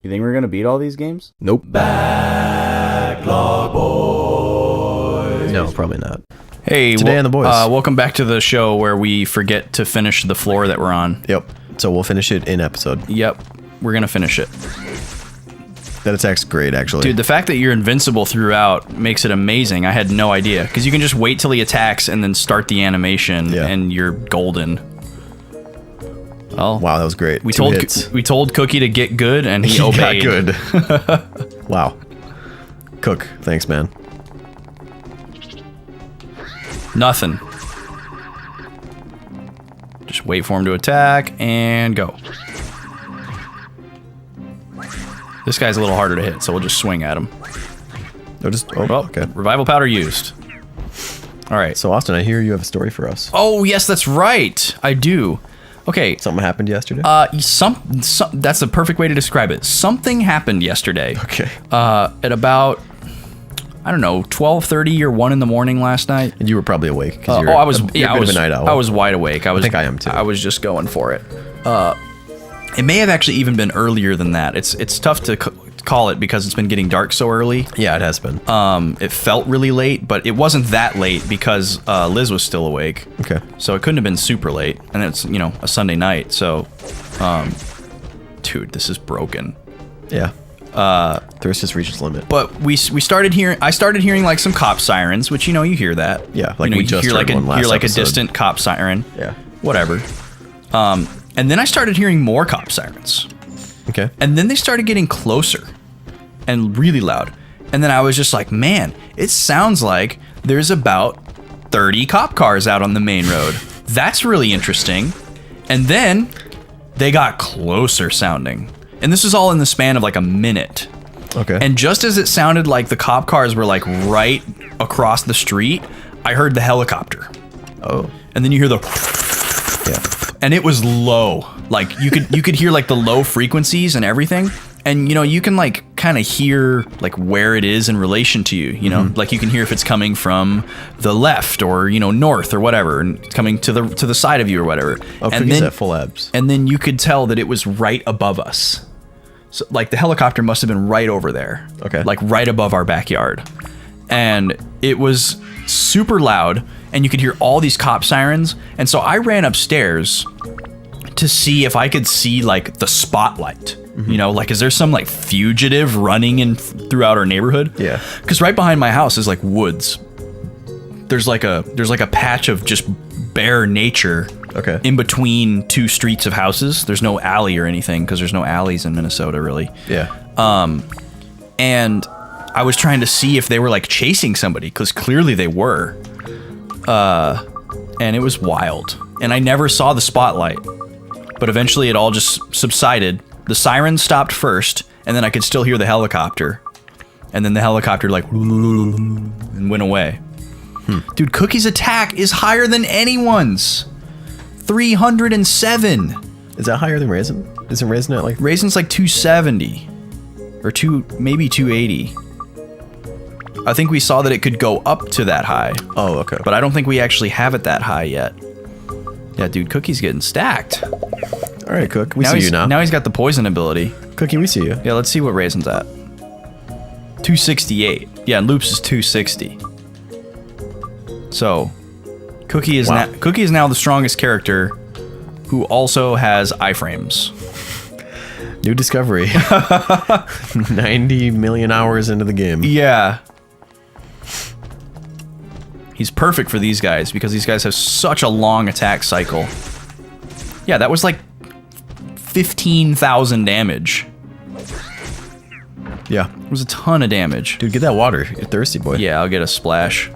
You think we're gonna beat all these games? Nope. Backlog boys. No, probably not. Hey, Today on the boys. welcome back to the show where we forget to finish the floor that we're on. Yep. So we'll finish it in episode. Yep, we're gonna finish it. That attack's great, actually. Dude, the fact that you're invincible throughout makes it amazing. I had no idea. Because you can just wait till he attacks and then start the animation, and you're golden. Well, wow, that was great. We Two hits. we told Cookie to get good, and he obeyed. Got good. Wow. Cook, thanks, man. Nothing. Just wait for him to attack, and go. This guy's a little harder to hit, so we'll just swing at him. Okay. Revival powder used. All right. So, Austin, I hear you have a story for us. Oh, yes, that's right. I do. Okay. Something happened yesterday? That's a perfect way to describe it. Something happened yesterday. Okay. At about, I don't know, 12:30 or 1 in the morning last night. And you were probably awake. I was a bit of a night owl. I was wide awake. I think I am too. I was just going for it. It may have actually even been earlier than that. It's tough to call it because it's been getting dark so early. Yeah, it has been. It felt really late, but it wasn't that late because Liz was still awake. Okay. So it couldn't have been super late, and it's a Sunday night. So, dude, this is broken. Yeah. Thirst just reached its limit. But we started hearing. I started hearing like some cop sirens, which you hear that. Yeah, like we just hear heard one last like episode. a distant cop siren. Yeah. Whatever. And then I started hearing more cop sirens. Okay. And then they started getting closer and really loud. And then I was just like, man, it sounds like there's about 30 cop cars out on the main road. That's really interesting. And then they got closer sounding. And this is all in the span of like a minute. Okay. And just as it sounded like the cop cars were like right across the street, I heard the helicopter. Oh. And then you hear the... Yeah. And it was low. Like you could hear like the low frequencies and everything. And you can like kind of hear like where it is in relation to you, like you can hear if it's coming from the left or north or whatever, and it's coming to the side of you or whatever. Oh, and then at full abs. And then you could tell that it was right above us. So like the helicopter must have been right over there. Okay. Like right above our backyard. And it was super loud, and you could hear all these cop sirens. And so I ran upstairs to see if I could see like the spotlight. Like is there some like fugitive running in throughout our neighborhood? Yeah. Because right behind my house is like woods. There's like a patch of just bare nature. Okay. In between two streets of houses. There's no alley or anything because there's no alleys in Minnesota really. Yeah. And I was trying to see if they were like chasing somebody because clearly they were. And it was wild. And I never saw the spotlight. But eventually it all just subsided. The sirens stopped first, and then I could still hear the helicopter. And then the helicopter like and went away. Dude, Cookie's attack is higher than anyone's. 307. Is that higher than Raisin? Isn't Raisin at like... Raisin's like 270. Or maybe 280. I think we saw that it could go up to that high. Oh, okay. But I don't think we actually have it that high yet. Yeah, dude, Cookie's getting stacked. All right, Cook. We see you now. Now he's got the poison ability. Cookie, we see you. Yeah, let's see what Raisin's at. 268. Yeah, and Loops is 260. So, Cookie is now the strongest character who also has iframes. New discovery. 90 million hours into the game. Yeah. He's perfect for these guys because these guys have such a long attack cycle. Yeah, that was like 15,000 damage. Yeah. It was a ton of damage. Dude, get that water. You're thirsty, boy. Yeah, I'll get a splash.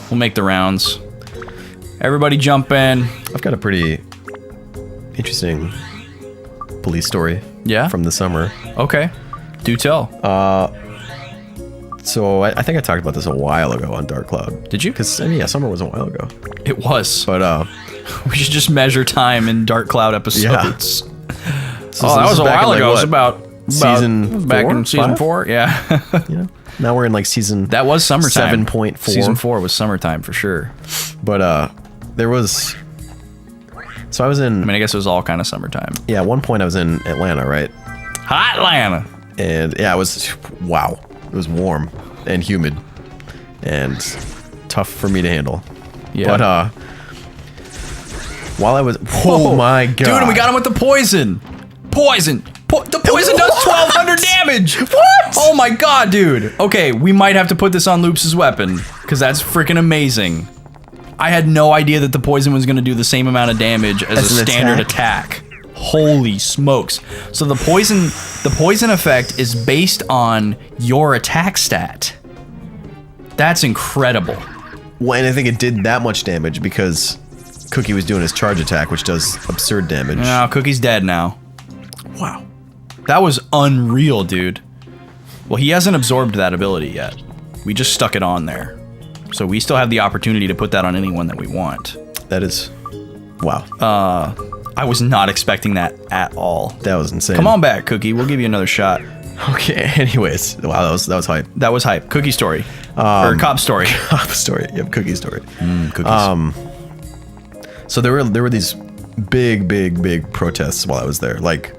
We'll make the rounds. Everybody jump in. I've got a pretty interesting police story. Yeah? From the summer. Okay. Do tell. So I think I talked about this a while ago on Dark Cloud. Did you? Because, summer was a while ago. It was. But, we should just measure time in Dark Cloud episodes. Yeah. So that was a while ago. It was about season back 4? in season 5? 4. Yeah. Now we're in like season... That was summertime. 7.4. Season 4 was summertime for sure. But there was... So I was in... I mean, I guess it was all kind of summertime. Yeah, at one point I was in Atlanta, right? Hot Atlanta. And yeah, it was warm and humid and tough for me to handle. Yeah. But while I was, oh my god, dude, and we got him with the poison. The poison does 1,200 damage. What? Oh my god, dude. Okay, we might have to put this on Loops' weapon because that's freaking amazing. I had no idea that the poison was going to do the same amount of damage as a standard attack. Holy smokes. So the poison effect is based on your attack stat. That's incredible. Well, and I think it did that much damage because Cookie was doing his charge attack, which does absurd damage. No, Cookie's dead now. Wow. That was unreal, dude. Well, he hasn't absorbed that ability yet. We just stuck it on there. So we still have the opportunity to put that on anyone that we want. That is, wow. I was not expecting that at all. That was insane. Come on back, Cookie. We'll give you another shot. Okay. Anyways, wow, that was hype. That was hype. Cookie story. Or cop story. Cop story. Yep, Cookie story. Cookies. So there were these big protests while I was there. Like,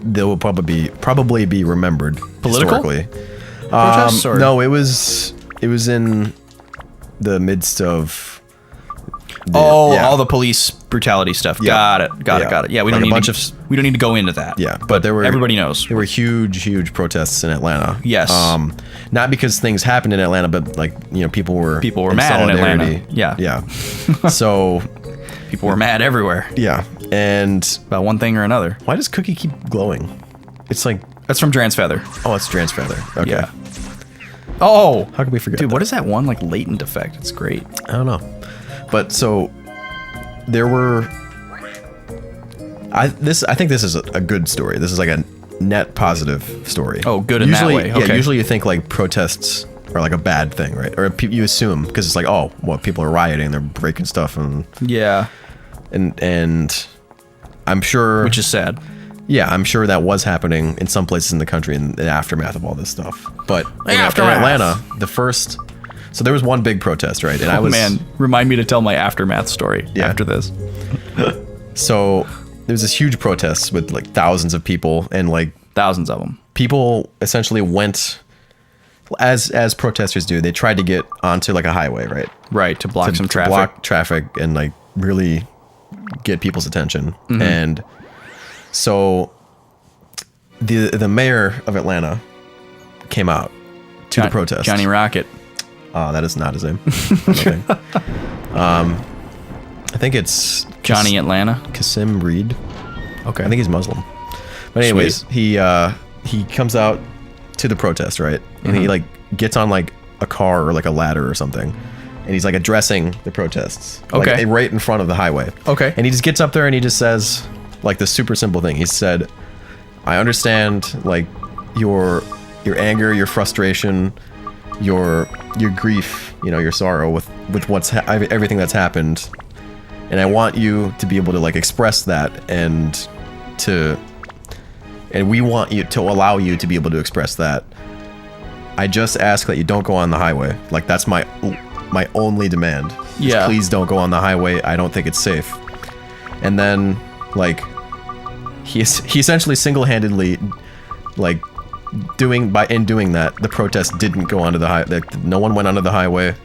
they will probably be remembered Political? historically. Protests or? No, it was in the midst of. All the police brutality stuff. Yeah. Got it. Yeah, we Like don't a need bunch to, we don't need to go into that. Yeah, but everybody knows. There were huge protests in Atlanta. Yes. Not because things happened in Atlanta, but like, people were mad in Atlanta. solidarity. Yeah. So people were mad everywhere yeah, and about one thing or another. why does Cookie keep glowing? It's like, That's from Dran's Feather. oh, it's Dran's Feather. Okay. Yeah. Oh, How could we forget? dude, that? what is that one like latent effect? It's great. I don't know. But so there were. I think this is a good story. This is like a net positive story. Oh, good in that usually, way. Yeah, Okay. usually you think like protests are like a bad thing, right? Or you assume because it's like, oh, well, people are rioting, they're breaking stuff, and Yeah, I'm sure. which is sad. Yeah, I'm sure that was happening in some places in the country in the aftermath of all this stuff. But in Aftermath. Atlanta, so there was one big protest, right? And I was, Man, remind me to tell my aftermath story after this. So there was this huge protest with like thousands of people, and like Thousands of them. people essentially went, as protesters do, they tried to get onto like a highway, right? Right, to block some To traffic. block traffic and like really get people's attention. And so the mayor of Atlanta came out to the protest. Johnny Rocket. That is not his name. I think it's Johnny Atlanta. Qasim Reed. Okay. I think he's Muslim. But anyways, he comes out to the protest, right? And he like gets on like a car or like a ladder or something, and he's like addressing the protests. Okay. Like, right in front of the highway. Okay. And he just gets up there and he just says like the super simple thing. He said, "I understand like your anger, your frustration, your grief, your sorrow with what's everything that's happened, and I want you to be able to like express that and we want you to allow you to be able to express that. I just ask that you don't go on the highway. Like that's my only demand. Yeah. Please don't go on the highway. I don't think it's safe." And then like he essentially single-handedly like doing that, the protest didn't go onto the highway. No one went onto the highway,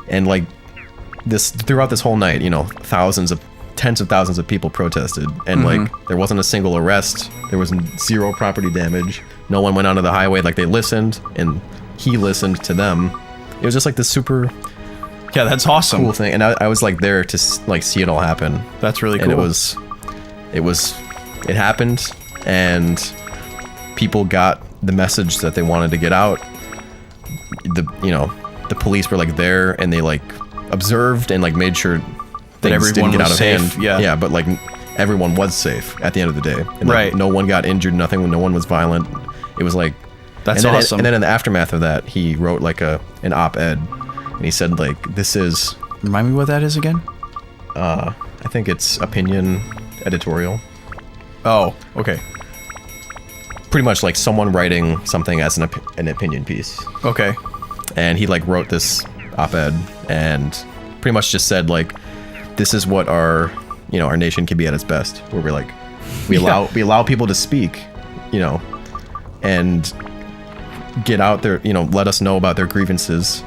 and like this throughout this whole night, tens of thousands of people protested, and like there wasn't a single arrest. There was zero property damage. No one went onto the highway. Like they listened, and he listened to them. It was just like this super Yeah, that's awesome. cool thing, and I was like there to like see it all happen. That's really cool. And it happened, and people got the message that they wanted to get out. The police were like there, and they like observed and like made sure things everyone didn't get was out of safe, hand. yeah. But like everyone was safe at the end of the day. And, like, Right. no one got injured. Nothing. No one was violent. It was like That's and then, awesome. And then in the aftermath of that, he wrote like an op-ed, and he said like, "This is." Remind me what that is again? I think it's opinion editorial. Oh, okay. Pretty much like someone writing something as an opinion piece. Okay. And he like wrote this op-ed and pretty much just said like, this is what our nation can be at its best, where we're like, we allow people to speak, you know, and get out there, you know, let us know about their grievances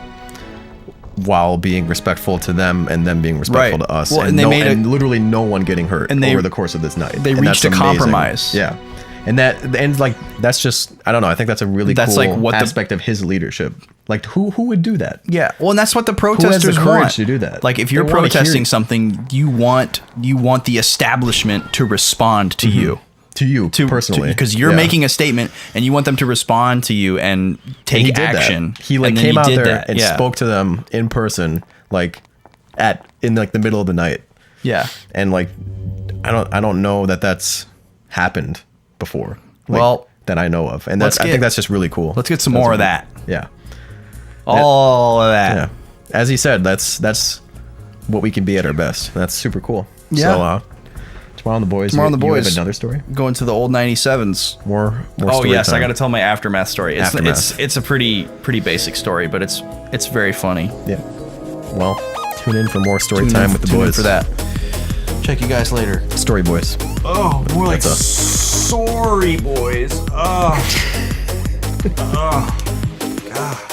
while being respectful to them and them being respectful Right. to us. Well, and and they no, made and literally no one getting hurt and they- over the course of this night. they And reached that's a amazing. compromise. Yeah. And like that's just, I don't know, I think that's a really That's cool like what the- aspect of his leadership. Like who would do that? Yeah, well, and that's what the Who has protesters the courage want to do that? Like, if They you're wanna hear protesting you. something, you want the establishment to respond to you, To you personally. because you're Yeah. making a statement, and you want them to respond to you and take And he did action. That. He like And then came out did there that. and Yeah. spoke to them in person, like in like the middle of the night. Yeah. And like I don't know that that's happened before. Like, Well, that I know of, and let's that's I get- think that's just really cool. let's get some That's more a of really- that. Yeah, All of that. yeah. As he said, that's what we can be at our best. That's super cool. Yeah. So tomorrow on the boys. Tomorrow on the you have Boys. another story. Going to the old 97s. More. Oh story yes, I time. got to tell my aftermath story. It's Aftermath. it's a pretty basic story, but it's very funny. Yeah. Well, tune in for more story Tune time in- with the tune in boys. for that. Check you guys later. Story boys. Oh, more like That's us. sorry, boys. Oh. Oh. God.